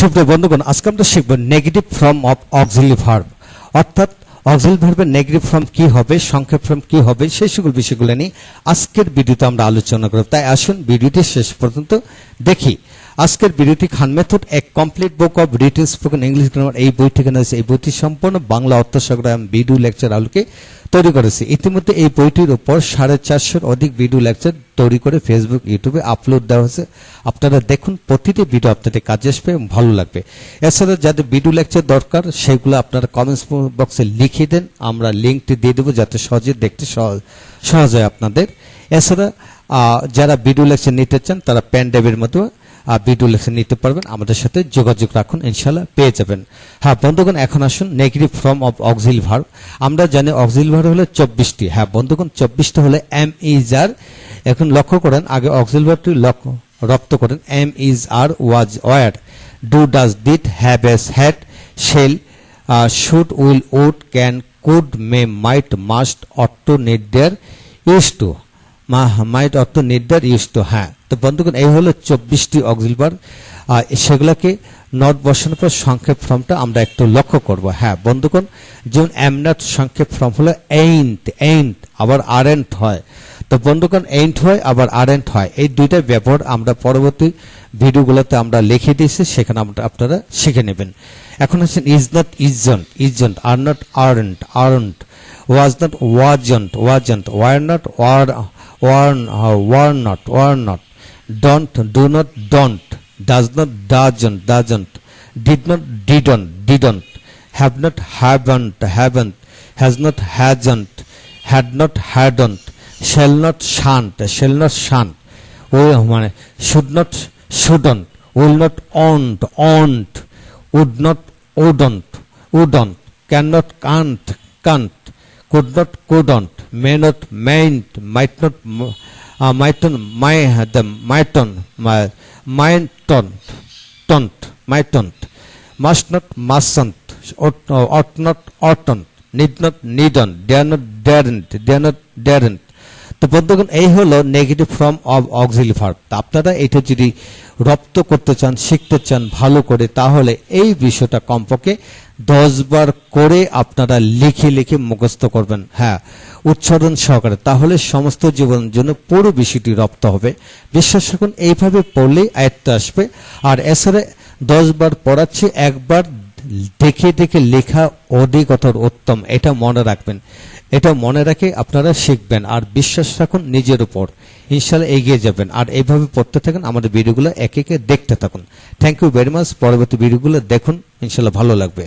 সুপ্রিয় বন্ধুগণ, আজকে আমরা শিখব negative form of auxiliary verb, অর্থাৎ অক্সিলারি ভার্বের নেগেটিভ ফর্ম কি হবে, সংক্ষেপ ফর্ম কি হবে, সেই সকল বিষয়গুলো নিয়ে আজকের ভিডিওতে আমরা আলোচনা করব। তাই আসুন ভিডিওটি শেষ পর্যন্ত দেখি। আজকের ভিডিওটি খান মেথড এক complete book of written spoken English grammar, এই বই থেকে রয়েছে। এই বইটি সম্পূর্ণ বাংলা অর্থসংগ্রহ এবং ভিডিও লেকচার আলোকে তৈরি করেছে। ইতিমধ্যে এই বইটির উপর 450-এর অধিক ভিডিও লেকচার তৈরি করে ফেসবুক, ইউটিউবে আপলোড দেওয়া হয়েছে। আপনারা দেখুন, প্রতিটি ভিডিও আপনাদের কাজে আসবে এবং ভালো লাগবে। এছাড়া যাদের ভিডিও লেকচার দরকার সেগুলো আপনারা কমেন্টস বক্সে লিখে দেন, আমরা লিঙ্কটি দিয়ে দেবো যাতে সহজে দেখতে সহজ হয় আপনাদের। এছাড়া যারা ভিডিও লেকচার নিতে চান তারা পেন ড্রাইভের মতো ভিডিও লেকচার নিতে পারবেন। আমাদের সাথে যোগাযোগ রাখুন, ইনশাল্লাহ পেয়ে যাবেন। হ্যাঁ বন্ধুগণ, এখন আসুন negative form of auxiliary verb. আমরা জানি অক্সিলারি ভার্ব হলো 24টি। হ্যাঁ বন্ধুগণ, 24টা হলে এম ইজ আর। এখন লক্ষ্য করেন, আগে অক্সিলারি ভার্বটি রপ্ত করেন। Am is are, was were, do does did, have has had, shall should will would, can could, may might, must, ought to, need dare, use to. Might অর্থ নির্দার, ইউজ টু। হ্যাঁ, তো বন্ধুগণ এই হলো 24টি অক্সিলারি ভার্ব। সেগুলোকে not বসানোর পর সংক্ষেপ ফর্মটা আমরা একটু লক্ষ্য করব। হ্যাঁ বন্ধুগণ, যেমন এম নট সংক্ষেপ ফর্ম হলো এইন্ট, এইন্ট আবার আরেন্ট হয়। তো বন্ধুগণ এইন্ট হয় আবার আরেন্ট হয়, এই দুইটা ব্যবহার আমরা পরবর্তী ভিডিওগুলোতে আমরা লিখে দিয়েছি, সেখানে আপনারা শিখে নেবেন। এখন হচ্ছেন is not, isn't, isn't, are not, aren't, aren't, was not, wasn't, wasn't, were not, were not, don't, do not, don't, does not, doesn't, did not, didn't, have not, haven't, has not, hasn't, had not, hadn't, shall not, shan't, should not, shouldn't, will not, own't, would not, wouldn't, cannot, can't, could not, couldn't, may not, mayn't, might not, mightn't, mightn't, must not, mustn't, ought not, oughtn't, need not, needn't, dare not, daren't। তো বন্ধুগণ এই হলো negative form of auxiliary verb. আপনারা এটা যদি রপ্ত করতে চান, শিখতে চান ভালো করে, তাহলে এই বিষয়টা কমপক্ষে 10 বার করে আপনারা লিখে লিখে মুখস্থ করবেন। হ্যাঁ, উচ্চারণ সহকারে, তাহলে সমস্ত জীবনের জন্য পুরো বিষয়টি রপ্ত হবে। বিশ্বাস রাখুন, এইভাবে পড়লেই আয়ত্তে আসবে। আর এছাড়া 10 বার পড়াচ্ছি, একবার দেখে দেখে লেখা অধিকতর উত্তম, এটা মনে রাখবেন। এটা মনে রাখে আপনারা শিখবেন আর বিশ্বাস রাখুন নিজের উপর, ইনশাআল্লাহ এগিয়ে যাবেন। আর এইভাবে পড়তে থাকুন, আমাদের ভিডিওগুলো একে একে দেখতে থাকুন। Thank you very much. পরবর্তী ভিডিওগুলো দেখুন, ইনশাআল্লাহ ভালো লাগবে।